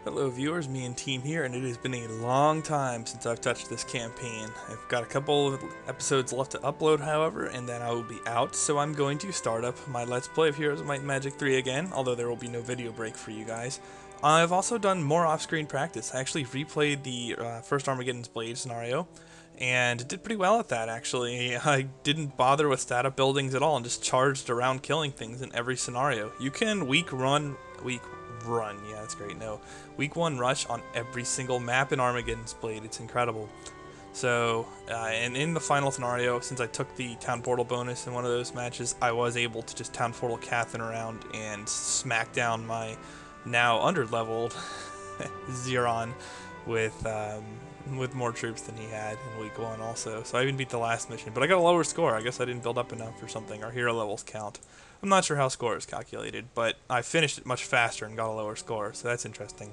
Hello viewers, me and team here, and it has been a long time since I've touched this campaign. I've got a couple of episodes left to upload, however, and then I will be out, so I'm going to start up my Let's Play of Heroes of Might and Magic 3 again, although there will be no video break for you guys. I've also done more off-screen practice. I actually replayed the first Armageddon's Blade scenario, and did pretty well at that, actually. I didn't bother with stat-up buildings at all, and just charged around killing things in every scenario. You can week run, yeah, that's great, no. Week 1 rush on every single map in Armageddon's Blade. It's incredible. So, and in the final scenario, since I took the Town Portal bonus in one of those matches, I was able to just Town Portal Catherine around and smack down my now under-leveled Xeron with more troops than he had in week 1 also. So I even beat the last mission, but I got a lower score. I guess I didn't build up enough or something. Our hero levels count. I'm not sure how score is calculated, but I finished it much faster and got a lower score, so that's interesting.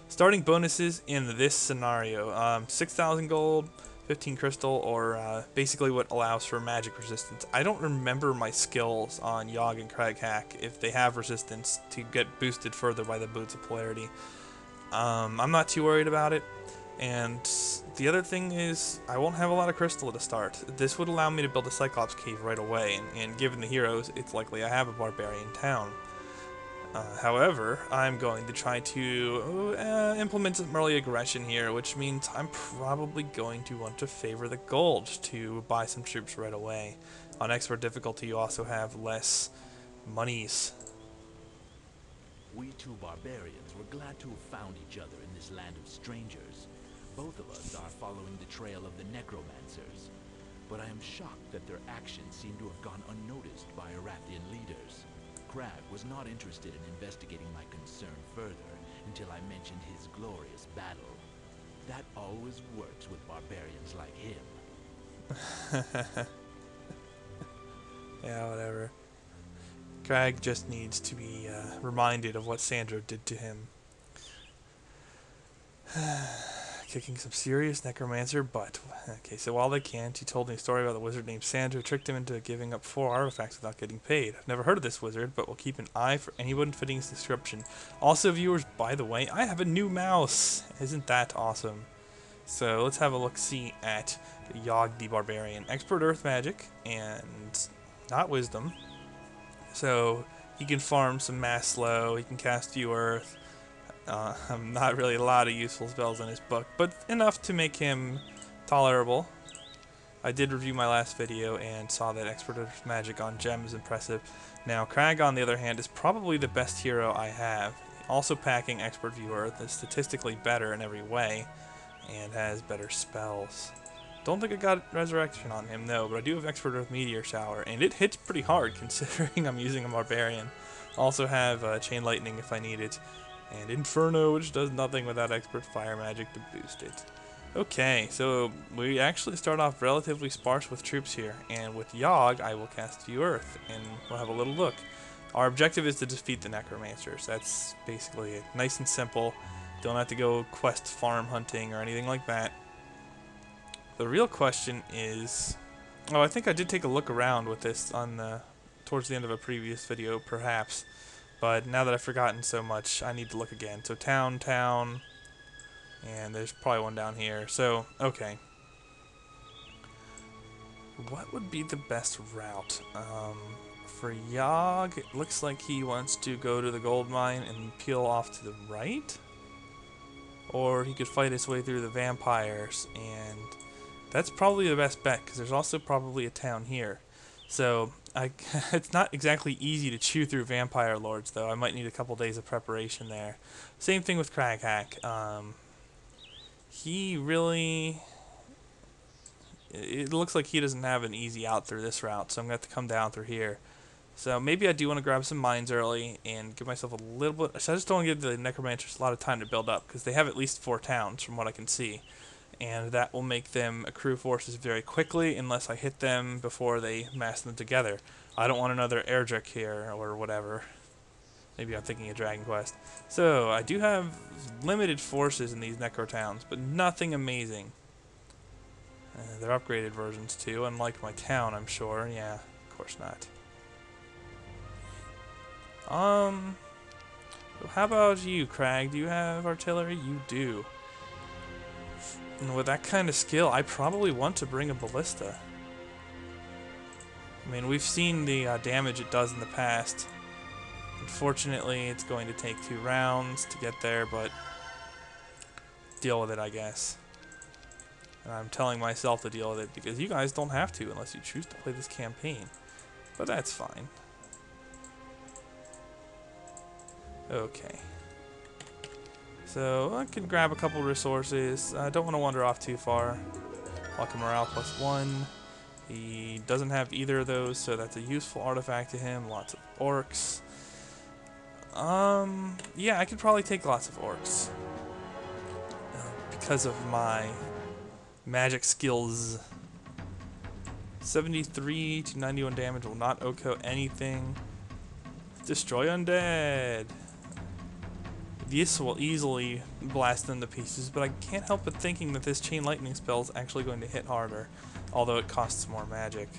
Starting bonuses in this scenario, 6,000 gold, 15 crystal, or basically what allows for magic resistance. I don't remember my skills on Yogg and Craghack if they have resistance to get boosted further by the Boots of Polarity. I'm not too worried about it. And the other thing is, I won't have a lot of crystal to start. This would allow me to build a Cyclops cave right away, and given the heroes, it's likely I have a barbarian town. However, I'm going to try to implement some early aggression here, which means I'm probably going to want to favor the gold to buy some troops right away. On expert difficulty, you also have less monies. We two barbarians were glad to have found each other in this land of strangers. Both of us are following the trail of the necromancers, but I am shocked that their actions seem to have gone unnoticed by Arathian leaders. Crag was not interested in investigating my concern further until I mentioned his glorious battle. That always works with barbarians like him. Yeah, whatever. Crag just needs to be reminded of what Sandro did to him. Kicking some serious necromancer butt. Okay, so while they can't, he told me a story about the wizard named Sandro who tricked him into giving up 4 artifacts without getting paid. I've never heard of this wizard, but we'll keep an eye for anyone fitting his description. Also, viewers, by the way, I have a new mouse! Isn't that awesome? So let's have a look-see at Yogg the Barbarian. Expert Earth Magic, and not Wisdom. So he can farm some mass slow, he can cast View Earth. Not really a lot of useful spells in his book, but enough to make him tolerable. I did review my last video and saw that Expert Earth Magic on Gem is impressive. Now, Crag, on the other hand, is probably the best hero I have. Also packing Expert View Earth is statistically better in every way, and has better spells. Don't think I got Resurrection on him, though, but I do have Expert Earth Meteor Shower, and it hits pretty hard considering I'm using a Barbarian. Also have Chain Lightning if I need it, and Inferno, which does nothing without Expert Fire Magic to boost it. Okay, so we actually start off relatively sparse with troops here, and with Yogg, I will cast View Earth, and we'll have a little look. Our objective is to defeat the necromancers. That's basically it. Nice and simple. Don't have to go quest farm hunting or anything like that. The real question is... Oh, I think I did take a look around with this on towards the end of a previous video, perhaps. But now that I've forgotten so much, I need to look again. So town, and there's probably one down here. So, okay. What would be the best route? For Yogg, it looks like he wants to go to the gold mine and peel off to the right. Or he could fight his way through the vampires, and that's probably the best bet, because there's also probably a town here. So, it's not exactly easy to chew through vampire lords, though. I might need a couple days of preparation there. Same thing with Craghack. He really... It looks like he doesn't have an easy out through this route, so I'm going to have to come down through here. So maybe I do want to grab some mines early and give myself a little bit... So I just don't want to give the necromancers a lot of time to build up, because they have at least 4 towns, from what I can see. And that will make them accrue forces very quickly unless I hit them before they mass them together. I don't want another Erdrick here or whatever. Maybe I'm thinking of Dragon Quest. So, I do have limited forces in these Necro Towns, but nothing amazing. They're upgraded versions too, unlike my town, I'm sure. Yeah, of course not. So how about you, Crag? Do you have artillery? You do. And with that kind of skill, I probably want to bring a ballista. I mean, we've seen the damage it does in the past. Unfortunately, it's going to take 2 rounds to get there, but deal with it, I guess. And I'm telling myself to deal with it because you guys don't have to unless you choose to play this campaign. But that's fine. Okay. So I can grab a couple resources. I don't want to wander off too far. Luck morale +1. He doesn't have either of those, so that's a useful artifact to him. Lots of orcs. Yeah, I could probably take lots of orcs. Because of my magic skills. 73 to 91 damage will not OHKO anything. Destroy undead. This will easily blast them to pieces, but I can't help but thinking that this chain lightning spell is actually going to hit harder, although it costs more magic.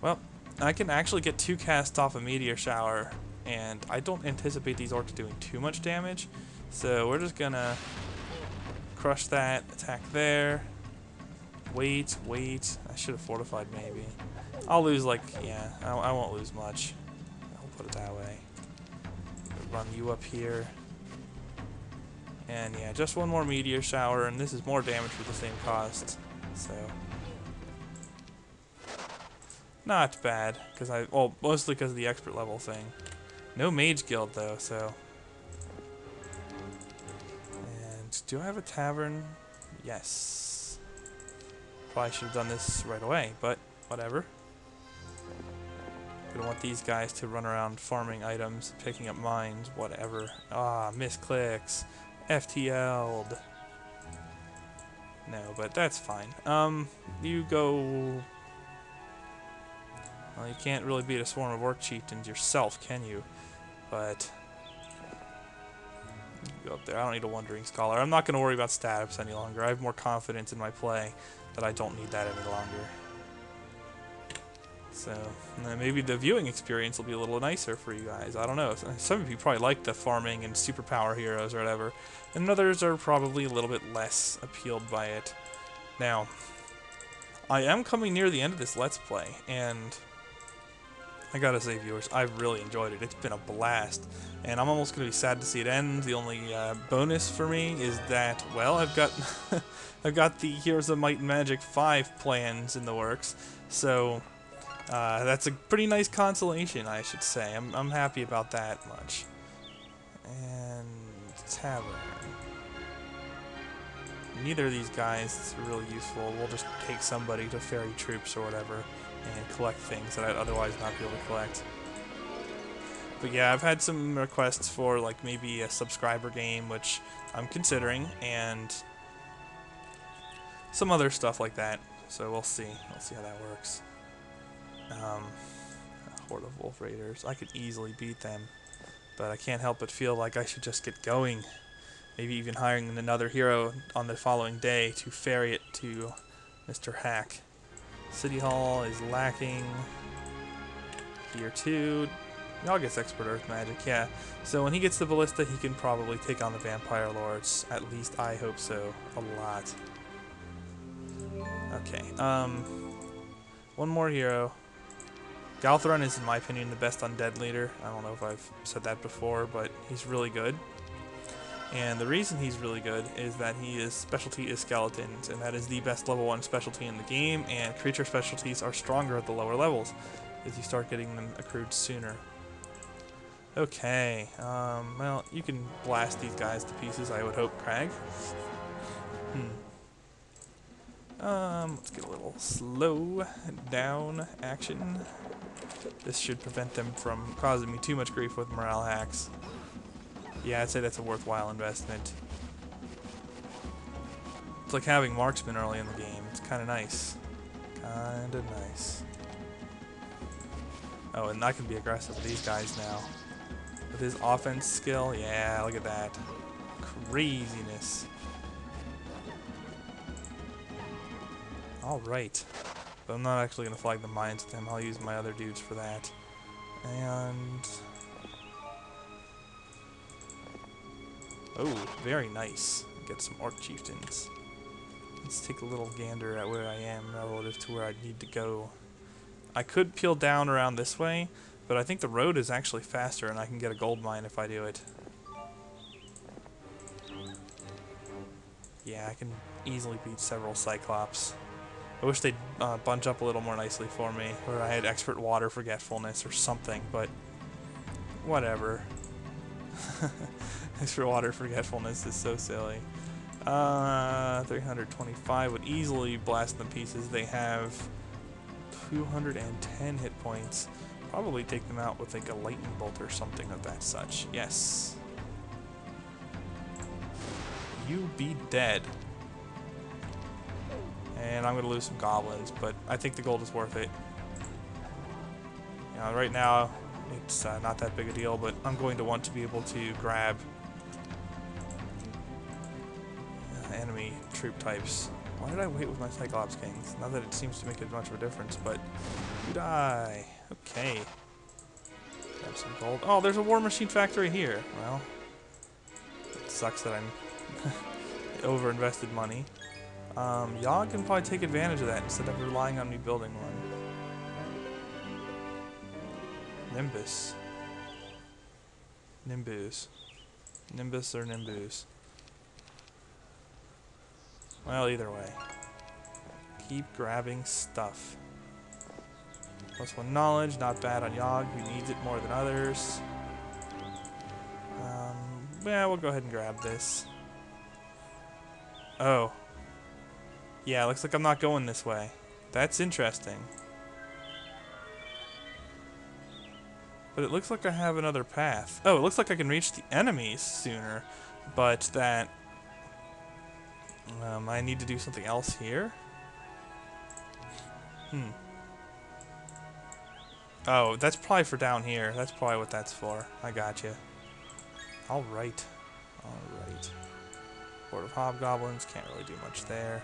Well, I can actually get 2 casts off a meteor shower, and I don't anticipate these orcs doing too much damage, so we're just gonna crush that, attack there. Wait. I should have fortified maybe. I'll lose like, yeah, I won't lose much. I'll put it that way. Run you up here. And yeah, just 1 more meteor shower, and this is more damage for the same cost. So not bad, because well, mostly because of the expert level thing. No mage guild though, so. And do I have a tavern? Yes. Probably should have done this right away, but whatever. Gonna want these guys to run around farming items, picking up mines, whatever. Ah, misclicks. FTL'd. No, but that's fine. You go. Well, you can't really beat a swarm of orc chieftains yourself, can you? But you go up there. I don't need a wandering scholar. I'm not going to worry about stats any longer. I have more confidence in my play that I don't need that any longer. So maybe the viewing experience will be a little nicer for you guys. I don't know. Some of you probably like the farming and superpower heroes or whatever, and others are probably a little bit less appealed by it. Now, I am coming near the end of this Let's Play, and I gotta say, viewers, I've really enjoyed it. It's been a blast, and I'm almost gonna be sad to see it end. The only bonus for me is that, well, I've got I've got the Heroes of Might and Magic 5 plans in the works, so. That's a pretty nice consolation, I should say. I'm happy about that much. And tavern. Neither of these guys is really useful. We'll just take somebody to ferry troops or whatever and collect things that I'd otherwise not be able to collect. But yeah, I've had some requests for like maybe a subscriber game, which I'm considering, and some other stuff like that. So we'll see. We'll see how that works. Horde of Wolf Raiders. I could easily beat them, but I can't help but feel like I should just get going. Maybe even hiring another hero on the following day to ferry it to Mr. Hack. City Hall is lacking. Here too. Y'all gets Expert Earth Magic, yeah. So when he gets the Ballista, he can probably take on the Vampire Lords. At least I hope so. A lot. Okay, 1 more hero. Galthron is, in my opinion, the best undead leader. I don't know if I've said that before, but he's really good. And the reason he's really good is that his specialty is skeletons, and that is the best level 1 specialty in the game, and creature specialties are stronger at the lower levels, as you start getting them accrued sooner. Okay, well, you can blast these guys to pieces, I would hope, Crag. Let's get a little slow down action. This should prevent them from causing me too much grief with morale hacks. Yeah, I'd say that's a worthwhile investment. It's like having marksman early in the game. It's kind of nice. Kinda nice. Oh, and I can be aggressive with these guys now. With his offense skill, yeah, look at that. Craziness. Alright. But I'm not actually going to flag the mines with him. I'll use my other dudes for that. And Oh, very nice. Get some orc chieftains. Let's take a little gander at where I am relative to where I need to go. I could peel down around this way, but I think the road is actually faster and I can get a gold mine if I do it. Yeah, I can easily beat several Cyclops. I wish they'd bunch up a little more nicely for me, or I had expert water forgetfulness or something, but whatever. Expert water forgetfulness is so silly. 325 would easily blast them to pieces. They have 210 hit points. Probably take them out with like a lightning bolt or something of that such. Yes. You be dead. And I'm going to lose some goblins, but I think the gold is worth it. You know, right now, it's not that big a deal, but I'm going to want to be able to grab enemy troop types. Why did I wait with my Cyclops Kings? Not that it seems to make as much of a difference, but you die. Okay. Grab some gold. Oh, there's a war machine factory here. Well, it sucks that I'm over-invested money. Y'all can probably take advantage of that instead of relying on me building one. Nimbus. Nimbus. Nimbus or Nimbus. Well, either way. Keep grabbing stuff. +1 knowledge, not bad on Yogg, who needs it more than others. Yeah, we'll go ahead and grab this. Oh. Yeah, looks like I'm not going this way. That's interesting. But it looks like I have another path. Oh, it looks like I can reach the enemies sooner, but that... I need to do something else here? Oh, that's probably for down here. That's probably what that's for. I gotcha. Alright. Alright. Horde of Hobgoblins. Can't really do much there.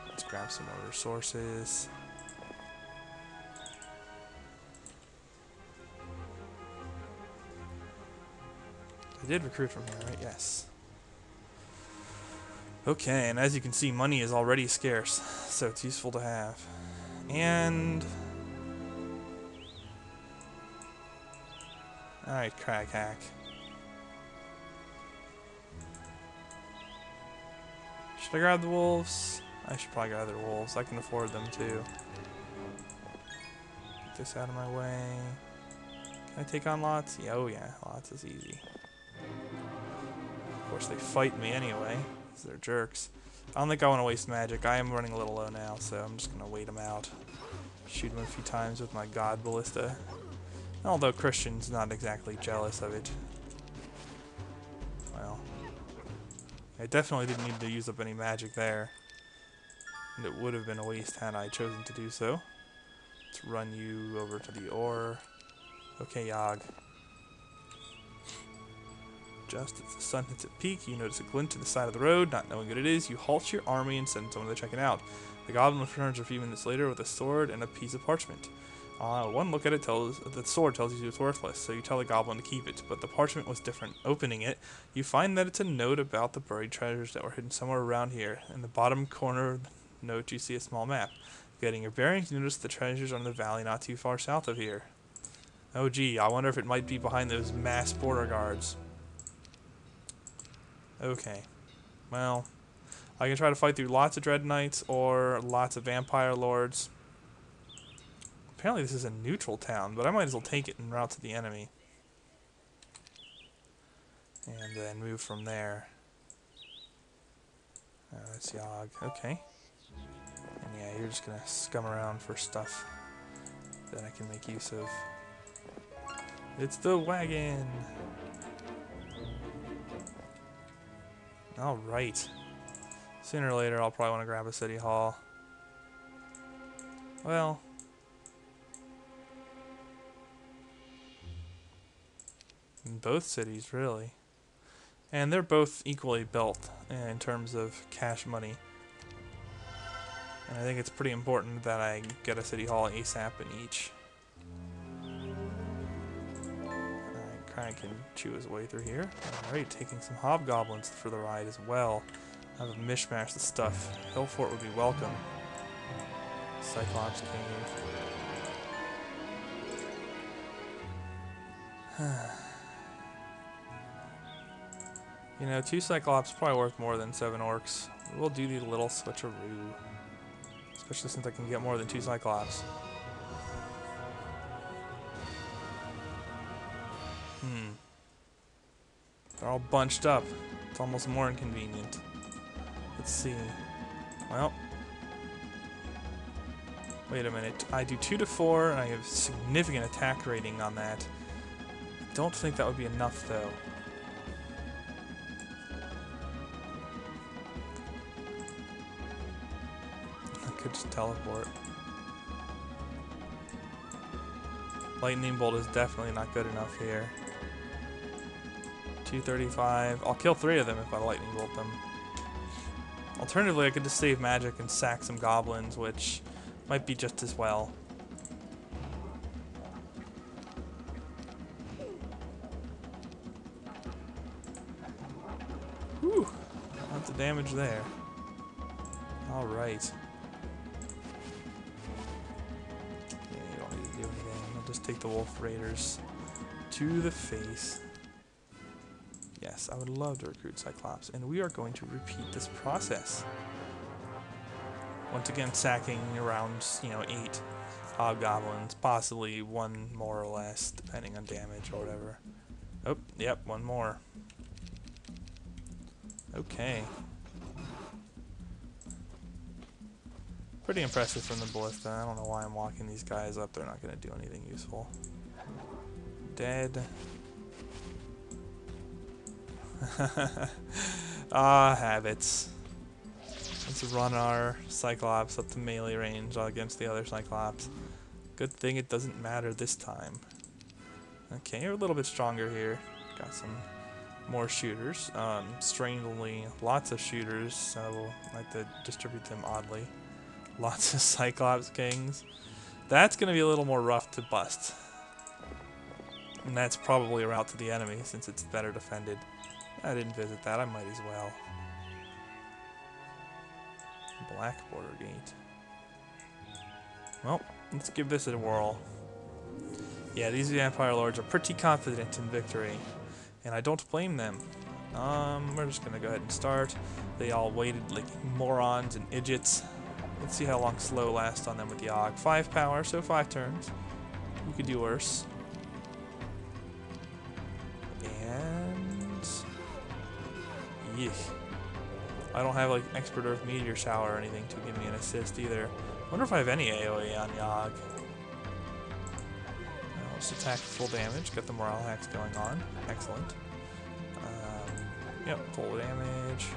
Let's grab some more resources. I did recruit from here, right? Yes. Okay, and as you can see, money is already scarce, so it's useful to have. And... Alright, Crag Hack. Should I grab the wolves? I should probably grab the wolves. I can afford them too. Get this out of my way. Can I take on lots? Yeah, oh yeah, lots is easy. Of course, they fight me anyway, because they're jerks. I don't think I want to waste magic. I am running a little low now, so I'm just going to wait them out. Shoot them a few times with my god ballista. Although Christian's not exactly jealous of it. Well, I definitely didn't need to use up any magic there. And it would have been a waste had I chosen to do so. Let's run you over to the ore. Okay, Yogg. Just as the sun hits its peak, you notice a glint to the side of the road. Not knowing what it is, you halt your army and send someone to check it out. The goblin returns a few minutes later with a sword and a piece of parchment. One look at it tells the sword tells you it's worthless, so you tell the goblin to keep it, but the parchment was different. Opening it, you find that it's a note about the buried treasures that were hidden somewhere around here. In the bottom corner of the note, you see a small map. Getting your bearings, you notice the treasures are in the valley not too far south of here. Oh gee, I wonder if it might be behind those mass border guards. Okay. Well, I can try to fight through lots of Dread Knights or lots of Vampire Lords. Apparently this is a neutral town, but I might as well take it en route to the enemy. And then move from there. That's Yogg. Okay. And yeah, you're just gonna scum around for stuff that I can make use of. It's the wagon! Alright. Sooner or later I'll probably want to grab a city hall. Well... in both cities, really. And they're both equally built in terms of cash money. And I think it's pretty important that I get a city hall ASAP in each. Alright, kind of can chew his way through here. Alright, taking some hobgoblins for the ride as well. I have a mishmash of stuff. Hillfort would be welcome. Cyclops Cave. You know, 2 Cyclops is probably worth more than 7 orcs. We'll do the little switcheroo. Especially since I can get more than 2 Cyclops. They're all bunched up. It's almost more inconvenient. Let's see. Well. Wait a minute. I do 2 to 4, and I have significant attack rating on that. I don't think that would be enough, though. I could just teleport. Lightning bolt is definitely not good enough here. 235. I'll kill 3 of them if I lightning bolt them. Alternatively, I could just save magic and sack some goblins, which might be just as well. Whew. Lots of damage there. Alright. Yeah, you don't need to do anything. I'll just take the wolf raiders to the face. Yes, I would love to recruit Cyclops, and we are going to repeat this process. Once again, sacking around, 8 hobgoblins, possibly 1 more or less, depending on damage or whatever. Oh, yep, 1 more. Okay. Pretty impressive from the ballista. I don't know why I'm walking these guys up. They're not going to do anything useful. Dead. Habits. Let's run our Cyclops up to melee range against the other Cyclops. Good thing it doesn't matter this time. Okay, you're a little bit stronger here. Got some more shooters. Strangely, lots of shooters, so I like to distribute them oddly. Lots of Cyclops Kings. That's going to be a little more rough to bust. And that's probably a route to the enemy since it's better defended. I didn't visit that, I might as well. Black border gate. Well, let's give this a whirl. Yeah, these Vampire Lords are pretty confident in victory, and I don't blame them. We're just gonna go ahead and start. They all waited like morons and idiots. Let's see how long slow lasts on them with Yogg. 5 power, so 5 turns. You could do worse. And yeesh. I don't have like Expert Earth Meteor Shower or anything to give me an assist either. I wonder if I have any AoE on Yogg. Let's attack full damage, get the morale hacks going on. Excellent. Yep, full damage.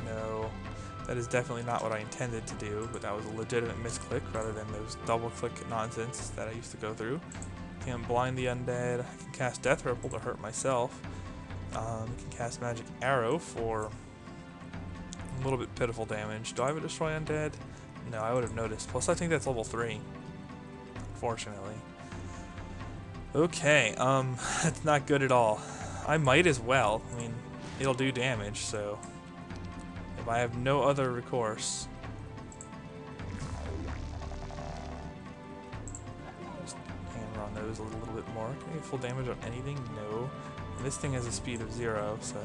No, that is definitely not what I intended to do, but that was a legitimate misclick rather than those double click nonsense that I used to go through. Can blind the undead. I can cast Death Ripple to hurt myself. Can cast Magic Arrow for a little bit pitiful damage. Do I have a Destroy Undead? No, I would have noticed. Plus, I think that's level 3. Unfortunately. Okay, that's not good at all. I might as well. I mean, it'll do damage, so if I have no other recourse. Just hammer on those a little bit more. Can I get full damage on anything? No. And this thing has a speed of 0, so.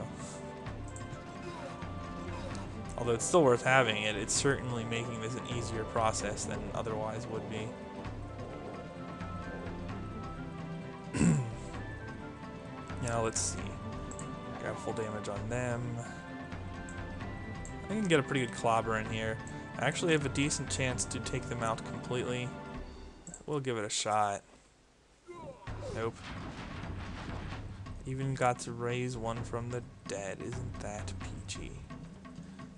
Although it's still worth having it, it's certainly making this an easier process than otherwise would be. Now let's see. Grab full damage on them. I can get a pretty good clobber in here. I actually have a decent chance to take them out completely. We'll give it a shot. Nope. Even got to raise one from the dead. Isn't that peachy?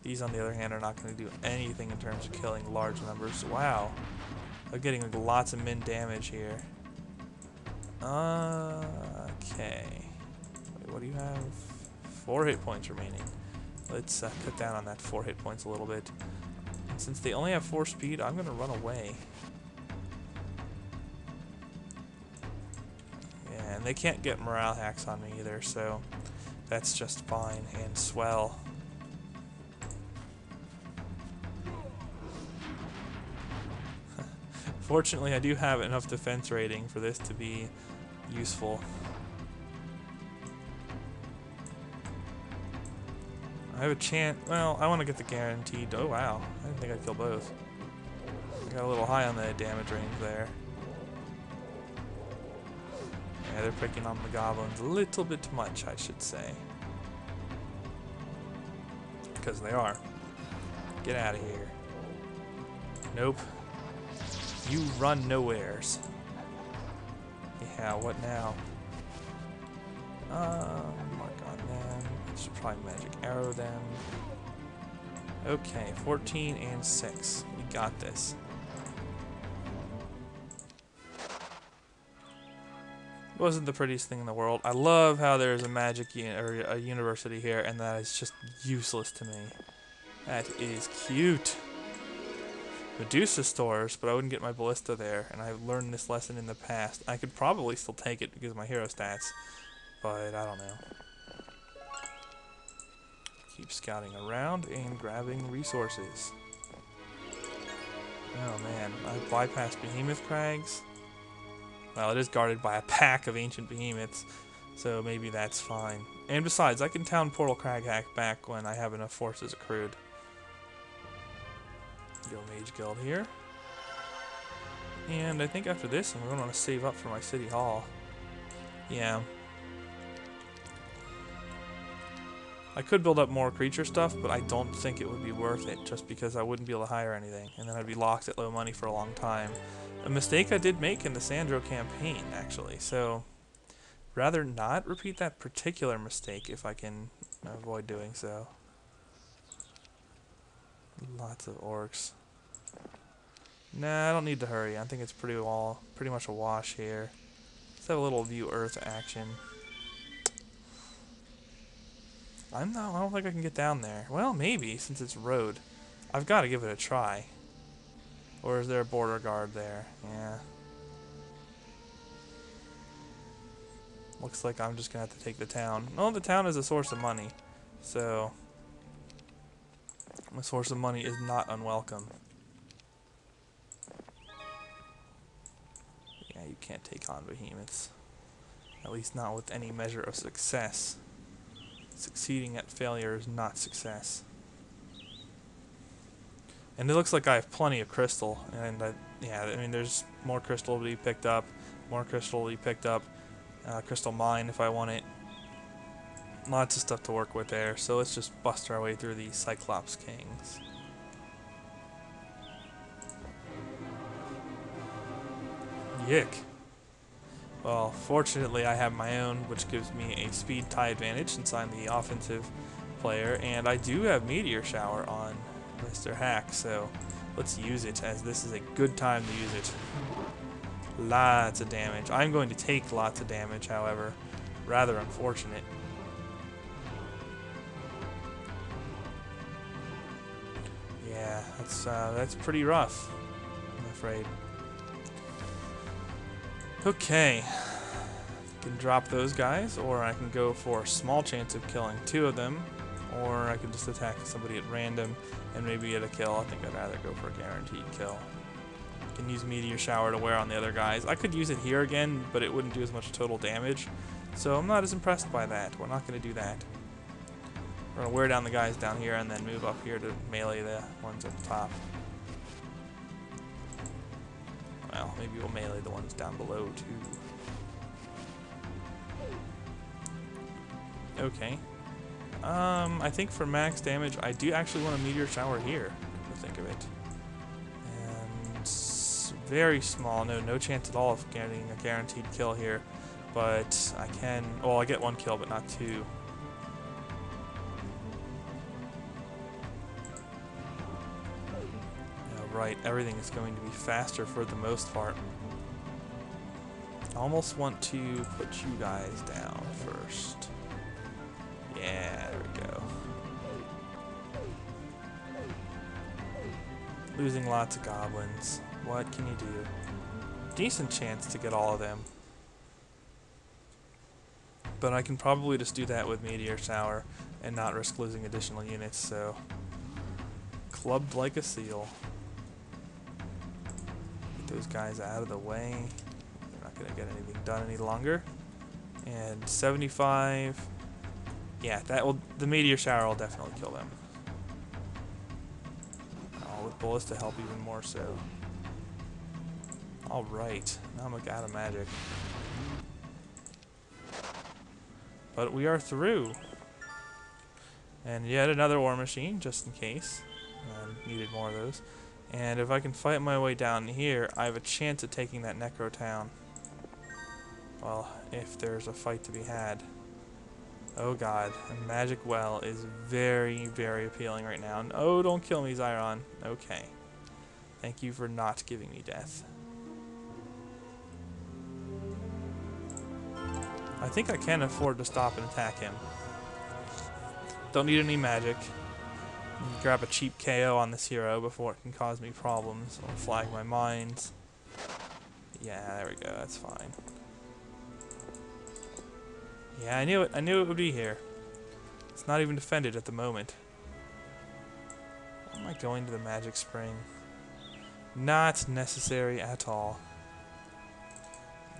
These, on the other hand, are not going to do anything in terms of killing large numbers. Wow. I'm getting like, lots of min damage here. Okay. Wait, what do you have? 4 hit points remaining. Let's cut down on that 4 hit points a little bit. And since they only have 4 speed, I'm going to run away. And they can't get morale hacks on me either, so that's just fine and swell. Fortunately, I do have enough defense rating for this to be useful. I have a chance. Well, I want to get the guaranteed. Oh, wow. I didn't think I'd kill both. I got a little high on the damage range there. Yeah, they're picking on the goblins a little bit too much, I should say. Because they are. Get out of here. Nope. You run nowheres. Yeah, what now? Mark on them. Should probably magic arrow them. Okay, 14 and 6. We got this. Wasn't the prettiest thing in the world. I love how there's a magic or a university here, and that is just useless to me. That is cute. Medusa stores, but I wouldn't get my ballista there, and I've learned this lesson in the past. I could probably still take it because of my hero stats, but I don't know. Keep scouting around and grabbing resources. Oh man, I bypassed behemoth crags. Well, it is guarded by a pack of ancient behemoths, so maybe that's fine. And besides, I can town portal crag hack back when I have enough forces accrued. Go Mage Guild here. And I think after this, I'm going to want to save up for my City Hall. Yeah. I could build up more creature stuff, but I don't think it would be worth it, just because I wouldn't be able to hire anything, and then I'd be locked at low money for a long time. A mistake I did make in the Sandro campaign, actually, so rather not repeat that particular mistake if I can avoid doing so. Lots of orcs. Nah, I don't need to hurry. I think it's pretty much a wash here. Let's have a little view Earth action. I don't think I can get down there. Well, maybe, since it's road. I've got to give it a try. Or is there a border guard there? Yeah. Looks like I'm just going to have to take the town. No, the town is a source of money. So, a source of money is not unwelcome. Yeah, you can't take on behemoths. At least not with any measure of success. Succeeding at failure is not success. And it looks like I have plenty of crystal, and yeah, I mean, there's more crystal to be picked up, crystal mine if I want it. Lots of stuff to work with there, so let's just bust our way through these Cyclops Kings. Yick. Well, fortunately I have my own, which gives me a speed tie advantage since I'm the offensive player, and I do have Meteor Shower on Mr. Hack, so let's use it, as this is a good time to use it. Lots of damage. I'm going to take lots of damage, however. Rather unfortunate. Yeah, that's pretty rough, I'm afraid. Okay, I can drop those guys, or I can go for a small chance of killing 2 of them, or I can just attack somebody at random and maybe get a kill. I think I'd rather go for a guaranteed kill. I can use Meteor Shower to wear on the other guys. I could use it here again, but it wouldn't do as much total damage, so I'm not as impressed by that. We're not going to do that. We're going to wear down the guys down here and then move up here to melee the ones at the top. Well, maybe we'll melee the ones down below, too. Okay. I think for max damage, I do actually want a Meteor Shower here, to think of it. And it's very small. No chance at all of getting a guaranteed kill here. But I can... Well, I get 1 kill, but not 2. Right, everything is going to be faster for the most part. I almost want to put you guys down first. Yeah, there we go. Losing lots of goblins. What can you do? Decent chance to get all of them. But I can probably just do that with Meteor Shower and not risk losing additional units, so... Clubbed like a seal. Get those guys out of the way. They're not going to get anything done any longer. And 75... Yeah, the Meteor Shower will definitely kill them. Oh, with bullets to help even more so. Alright, now I'm out of magic. But we are through. And yet another war machine, just in case. Needed more of those. And if I can fight my way down here, I have a chance at taking that Necro Town. Well, if there's a fight to be had. Oh god, a magic well is very, very appealing right now. No, don't kill me, Zyron. Okay. Thank you for not giving me death. I think I can afford to stop and attack him. Don't need any magic. Grab a cheap KO on this hero before it can cause me problems. I'll flag my mines. Yeah, there we go, that's fine. Yeah, I knew it. I knew it would be here. It's not even defended at the moment. Why am I going to the magic spring? Not necessary at all.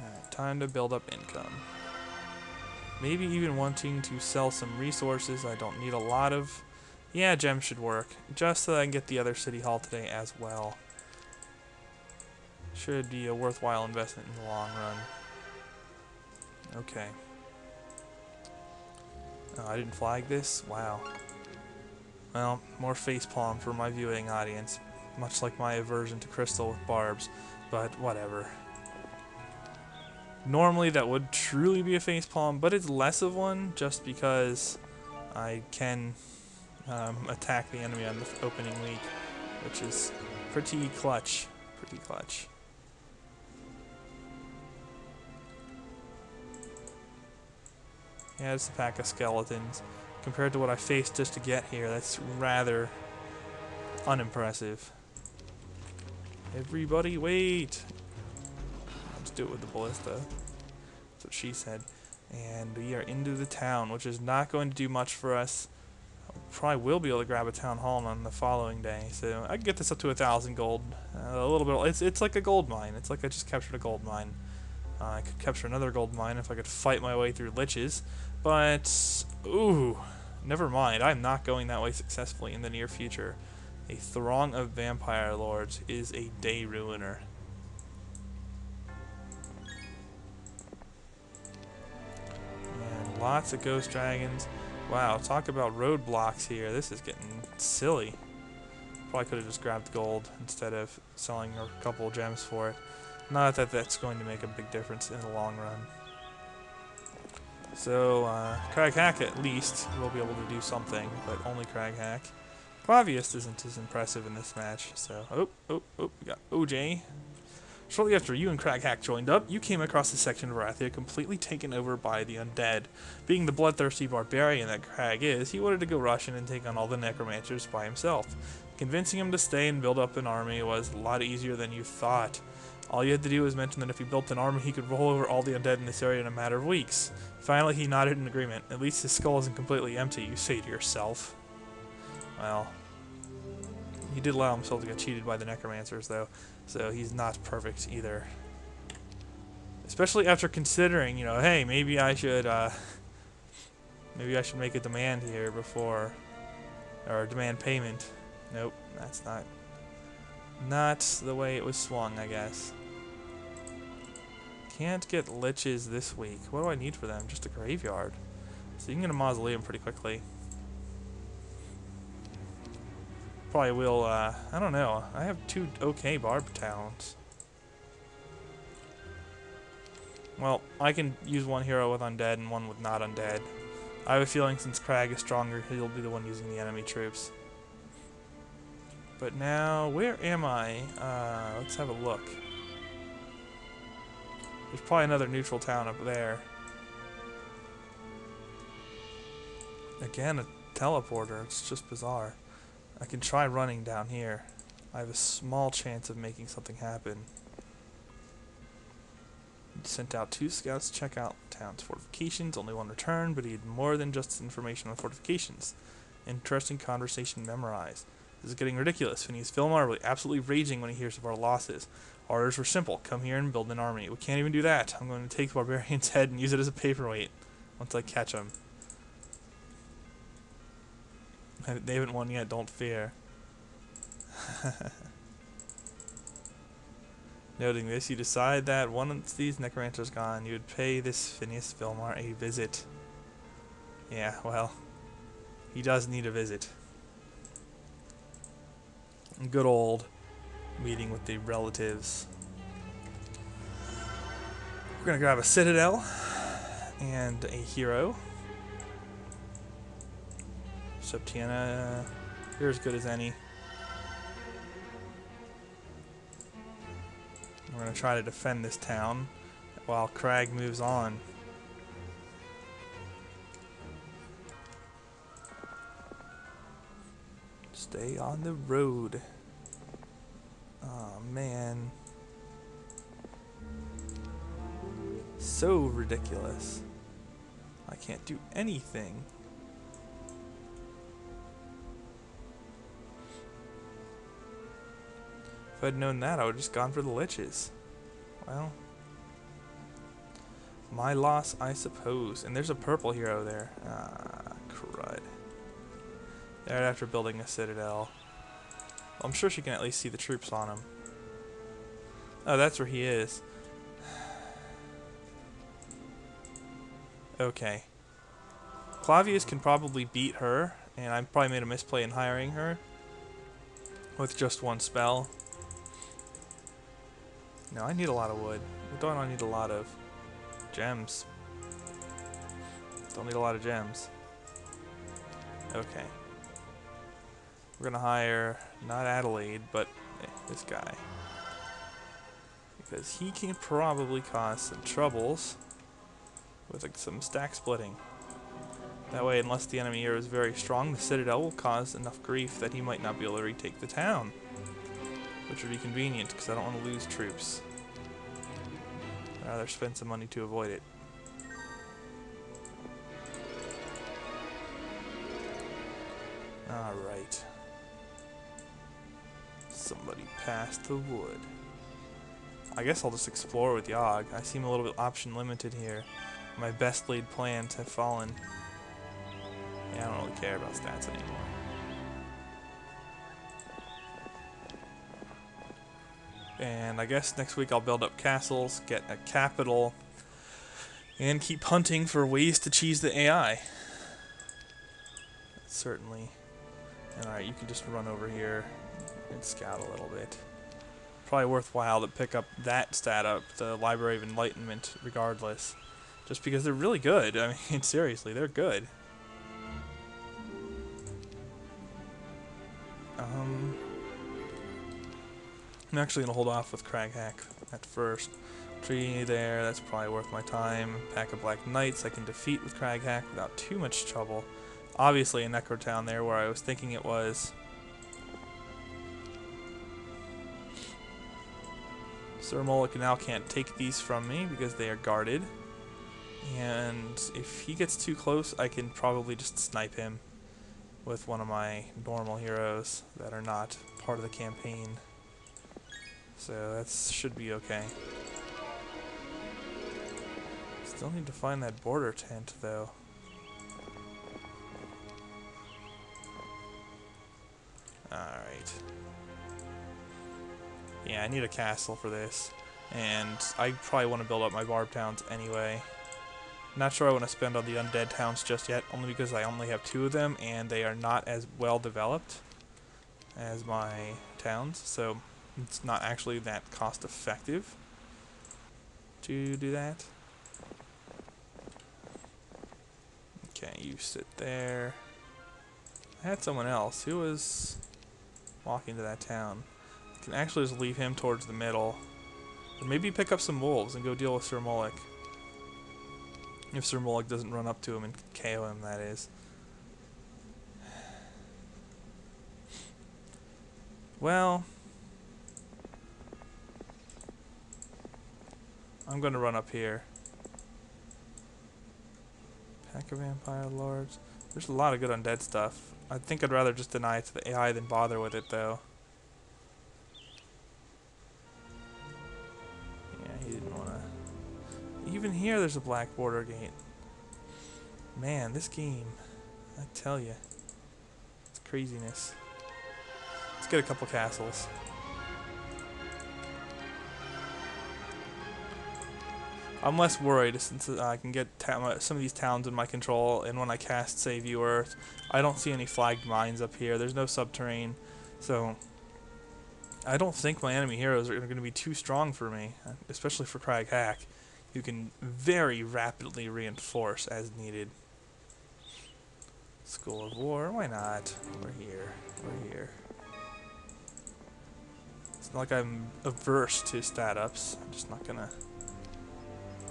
Alright, time to build up income. Maybe even wanting to sell some resources. I don't need a lot of. Yeah, gems should work. Just so that I can get the other city hall today as well. Should be a worthwhile investment in the long run. Okay. Oh, I didn't flag this? Wow. Well, more facepalm for my viewing audience. Much like my aversion to crystal with barbs. But whatever. Normally that would truly be a facepalm, but it's less of one just because I can attack the enemy on the opening week, which is pretty clutch. Pretty clutch. Yeah, it's a pack of skeletons. Compared to what I faced just to get here, that's rather unimpressive. Everybody wait! Let's do it with the ballista. That's what she said. And we are into the town, which is not going to do much for us. Probably will be able to grab a town hall on the following day, so I can get this up to 1,000 gold. A little bit. It's like a gold mine. It's like I just captured a gold mine. I could capture another gold mine if I could fight my way through liches, but ooh, never mind. I'm not going that way successfully in the near future. A throng of vampire lords is a day ruiner. And lots of ghost dragons. Wow, talk about roadblocks here. This is getting silly. Probably could have just grabbed gold instead of selling a couple gems for it. Not that that's going to make a big difference in the long run. So, Crag Hack at least will be able to do something, but only Crag Hack. Clavius isn't as impressive in this match, so... we got OJ. Shortly after you and Crag Hack joined up, you came across a section of Wrathia completely taken over by the undead. Being the bloodthirsty barbarian that Crag is, he wanted to go rush in and take on all the necromancers by himself. Convincing him to stay and build up an army was a lot easier than you thought. All you had to do was mention that if he built an army, he could roll over all the undead in this area in a matter of weeks. Finally, he nodded in agreement. At least his skull isn't completely empty, you say to yourself. Well, he did allow himself to get cheated by the necromancers, though, so he's not perfect either. Especially after considering, you know, hey, maybe I should make a demand here before, or demand payment. Nope, that's not the way it was swung, I guess. Can't get liches this week. What do I need for them? Just a graveyard. So you can get a mausoleum pretty quickly. Probably will, I don't know. I have 2 okay barb towns. Well, I can use one hero with undead and one with not undead. I have a feeling since Crag is stronger, he'll be the one using the enemy troops. But now, where am I? Let's have a look. There's probably another neutral town up there. Again, a teleporter. It's just bizarre. I can try running down here. I have a small chance of making something happen. He sent out 2 scouts to check out the town's fortifications. Only one returned, but he had more than just information on fortifications. Interesting conversation memorized. This is getting ridiculous. Phineas Fillmore will be absolutely raging when he hears of our losses. Orders were simple. Come here and build an army. We can't even do that. I'm going to take the barbarian's head and use it as a paperweight once I catch him. They haven't won yet, don't fear. Noting this, you decide that once these necromancers gone, you would pay this Phineas Fillmore a visit. Yeah, well, he does need a visit. Good old meeting with the relatives. We're gonna grab a citadel and a hero. Septiana, you're as good as any. We're going to try to defend this town while Crag moves on. Stay on the road. Oh man. So ridiculous. I can't do anything. If I'd known that, I would have just gone for the liches. Well, my loss, I suppose. And there's a purple hero there. Ah, crud. Right after building a citadel. I'm sure she can at least see the troops on him. Oh, that's where he is. Okay. Clavius can probably beat her, and I probably made a misplay in hiring her with just one spell. No, I need a lot of wood. What do I need a lot of? Gems. Don't need a lot of gems. Okay. We're gonna hire, not Adelaide, but this guy. Because he can probably cause some troubles with like, some stack splitting. That way, unless the enemy here is very strong, the citadel will cause enough grief that he might not be able to retake the town. Which would be convenient, because I don't want to lose troops. I'd rather spend some money to avoid it. Alright. Somebody passed the wood. I guess I'll just explore with Yogg. I seem a little bit option limited here. My best laid plans have fallen. Yeah, I don't really care about stats anymore. And I guess next week I'll build up castles, get a capital, and keep hunting for ways to cheese the AI. Certainly. And alright, you can just run over here and scout a little bit. Probably worthwhile to pick up that stat up, the Library of Enlightenment, regardless. Just because they're really good. I mean, seriously, they're good. I'm actually going to hold off with Craghack at first. Tree there, that's probably worth my time. Pack of Black Knights I can defeat with Craghack without too much trouble. Obviously a Necro Town there where I was thinking it was. Sir Moloch now can't take these from me because they are guarded. And if he gets too close, I can probably just snipe him with one of my normal heroes that are not part of the campaign. So that should be okay. Still need to find that border tent though. Alright. Yeah, I need a castle for this. And I probably want to build up my barb towns anyway. Not sure I want to spend on the undead towns just yet, only because I only have 2 of them and they are not as well developed as my towns, so it's not actually that cost effective to do that. Okay, you sit there. I had someone else who was walking to that town. I can actually just leave him towards the middle. Or maybe pick up some wolves and go deal with Sir Moloch. If Sir Moloch doesn't run up to him and KO him, that is. Well, I'm going to run up here. Pack of vampire lords. There's a lot of good undead stuff. I think I'd rather just deny it to the AI than bother with it, though. Yeah, he didn't want to. Even here, there's a black border gate. Man, this game, I tell you, it's craziness. Let's get a couple castles. I'm less worried since I can get some of these towns in my control, and when I cast Save You Earth, I don't see any flagged mines up here. There's no subterrane, so I don't think my enemy heroes are going to be too strong for me, especially for Crag Hack, who can very rapidly reinforce as needed. School of War, why not? We're here. We're here. It's not like I'm averse to stat ups. I'm just not going to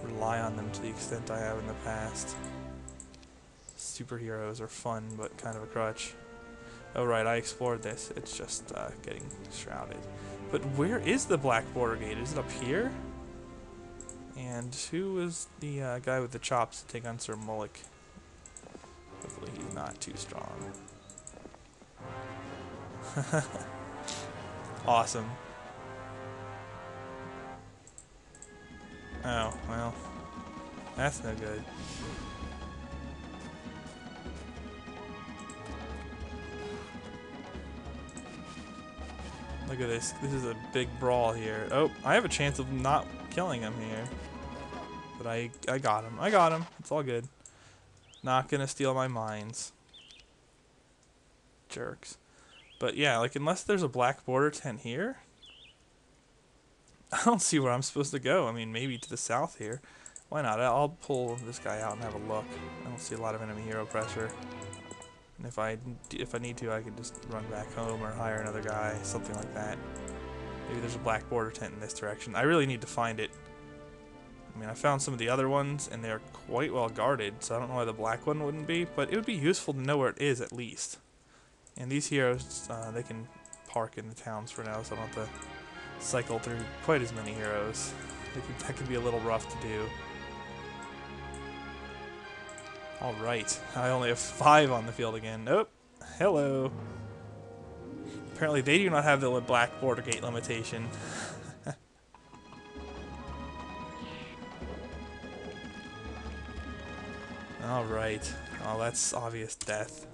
rely on them to the extent I have in the past. Superheroes are fun, but kind of a crutch. Oh right, I explored this. It's just getting shrouded. But where is the black border gate? Is it up here? And who is the guy with the chops to take on Sir Mullick? Hopefully he's not too strong. Awesome. Oh, well. That's no good. Look at this. This is a big brawl here. Oh, I have a chance of not killing him here. But I got him. I got him. It's all good. Not gonna steal my mines. Jerks. But yeah, like, unless there's a black border tent here, I don't see where I'm supposed to go. I mean, maybe to the south here. Why not? I'll pull this guy out and have a look. I don't see a lot of enemy hero pressure. And if I need to, I could just run back home or hire another guy, something like that. Maybe there's a black border tent in this direction. I really need to find it. I mean, I found some of the other ones, and they're quite well guarded, so I don't know why the black one wouldn't be, but it would be useful to know where it is at least. And these heroes, they can park in the towns for now, so I don't have to cycle through quite as many heroes. That could be a little rough to do. Alright, I only have 5 on the field again. Nope. Hello. Apparently they do not have the black border gate limitation. Alright. Oh, that's obvious death.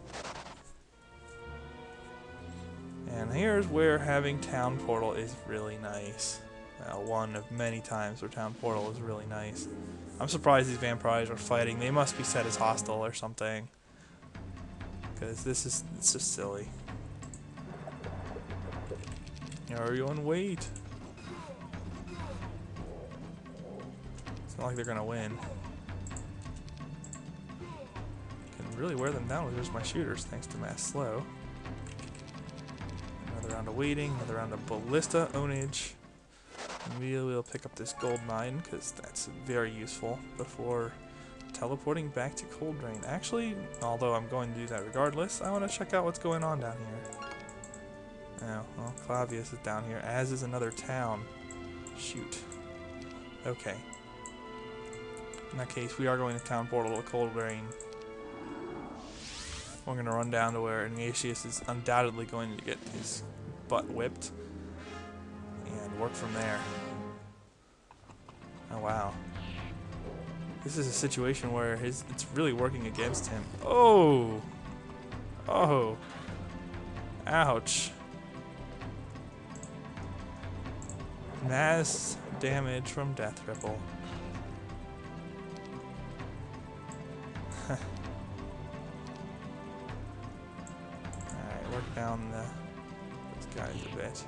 And here's where having Town Portal is really nice. One of many times where Town Portal is really nice. I'm surprised these vampires are fighting. They must be set as hostile or something. Because it's just silly. Everyone wait. It's not like they're gonna win. Can really wear them down with just my shooters thanks to Mass Slow. Another round of waiting, another round of ballista ownage. Immediately we'll pick up this gold mine because that's very useful before teleporting back to Cold Drain. Actually, although I'm going to do that regardless, I want to check out what's going on down here. Oh, well, Clavius is down here, as is another town. Shoot. Okay. In that case, we are going to Town Portal to Cold Drain. We're going to run down to where Ignatius is undoubtedly going to get his butt whipped. And work from there. Oh wow. This is a situation where it's really working against him. Oh! Oh! Ouch. Mass damage from Death Ripple. Alright, work down these guys a bit.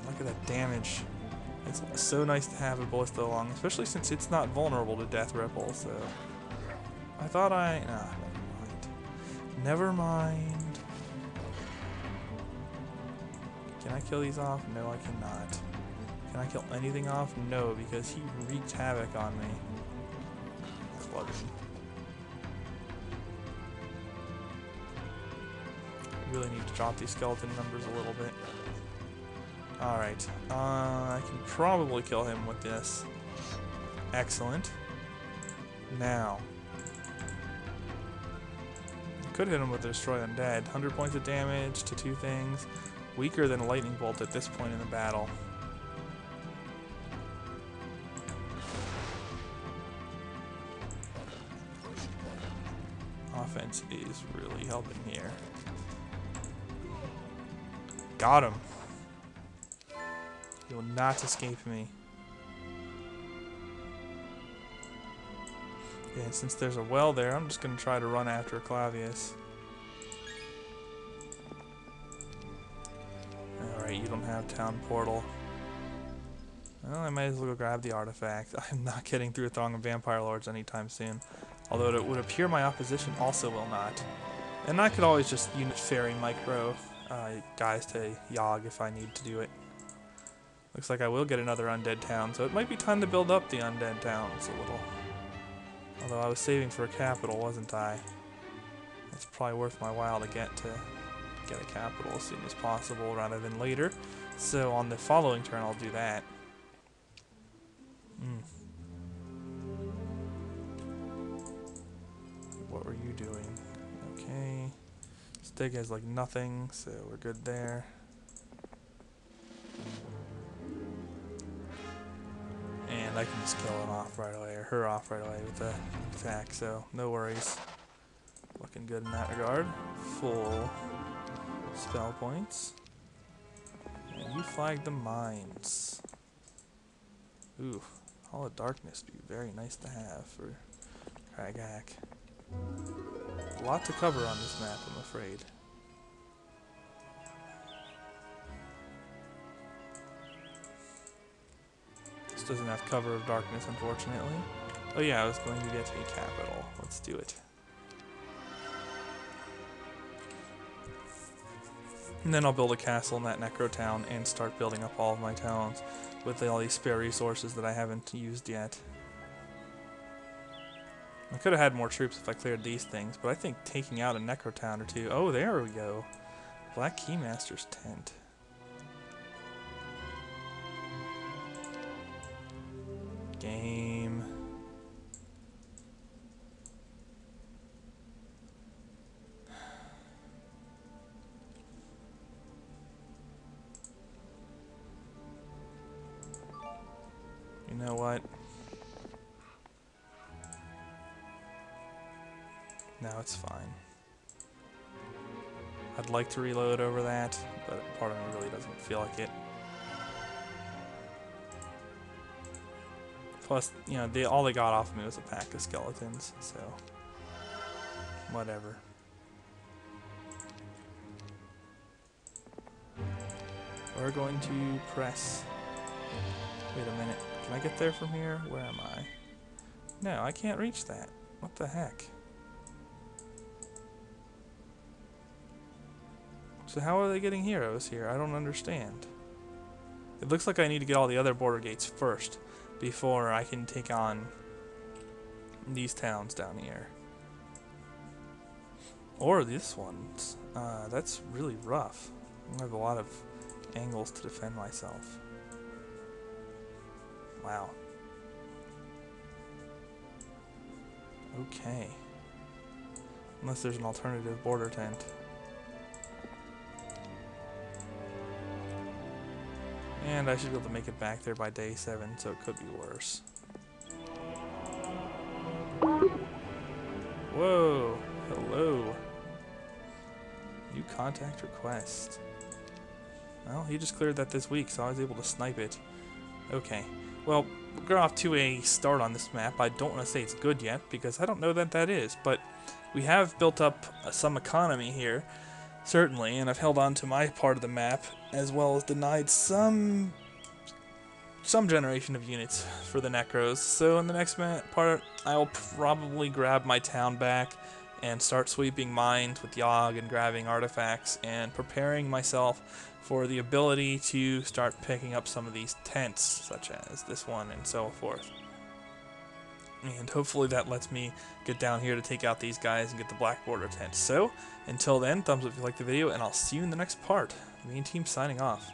Look at that damage. It's so nice to have a ballista along, especially since it's not vulnerable to Death Ripple, so... I thought I... Nah, never mind. Never mind. Can I kill these off? No, I cannot. Can I kill anything off? No, because he wreaked havoc on me. Clubbing. Really need to drop these skeleton numbers a little bit. Alright, I can probably kill him with this. Excellent. Now, could hit him with the Destroy Undead. 100 points of damage to 2 things. Weaker than a lightning bolt at this point in the battle. Offense is really helping here. Got him. He will not escape me. Yeah, since there's a well there, I'm just going to try to run after Clavius. Alright, you don't have town portal. Well, I might as well go grab the artifact. I'm not getting through a throng of vampire lords anytime soon. Although it would appear my opposition also will not. And I could always just unit fairy micro guys to Yogg if I need to do it. Looks like I will get another undead town, so it might be time to build up the undead towns a little. Although I was saving for a capital, wasn't I? It's probably worth my while to get a capital as soon as possible rather than later. So on the following turn I'll do that. What were you doing? Okay. Stig has like nothing, so we're good there. And I can just kill him off right away, or her off right away with the attack, so no worries. Looking good in that regard. Full spell points. And you flagged the mines. Ooh, Hall of Darkness would be very nice to have for Kragak. A lot to cover on this map, I'm afraid. This doesn't have cover of darkness, unfortunately. Oh yeah, I was going to get a capital. Let's do it. And then I'll build a castle in that necro town and start building up all of my towns with all these spare resources that I haven't used yet. I could have had more troops if I cleared these things, but I think taking out a necro town or two... Oh, there we go. Black Keymaster's tent. Game. You know what? No, it's fine. I'd like to reload over that, but part of me really doesn't feel like it. Plus, you know, all they got off of me was a pack of skeletons, so whatever. We're going to press. Wait a minute. Can I get there from here? Where am I? No, I can't reach that. What the heck? So how are they getting heroes here? I don't understand. It looks like I need to get all the other border gates first before I can take on these towns down here. Or this one. That's really rough. I have a lot of angles to defend myself. Wow. Okay. Unless there's an alternative border tent. And I should be able to make it back there by day 7, so it could be worse. Whoa! Hello! New contact request. Well, he just cleared that this week, so I was able to snipe it. Okay. Well, we're off to a start on this map. I don't want to say it's good yet, because I don't know that that is, but we have built up some economy here. Certainly, and I've held on to my part of the map, as well as denied some generation of units for the Necros. So in the next part, I'll probably grab my town back and start sweeping mines with Yogg and grabbing artifacts and preparing myself for the ability to start picking up some of these tents, such as this one and so forth. And hopefully that lets me get down here to take out these guys and get the black border tent. So, until then, thumbs up if you like the video, and I'll see you in the next part. Me and team signing off.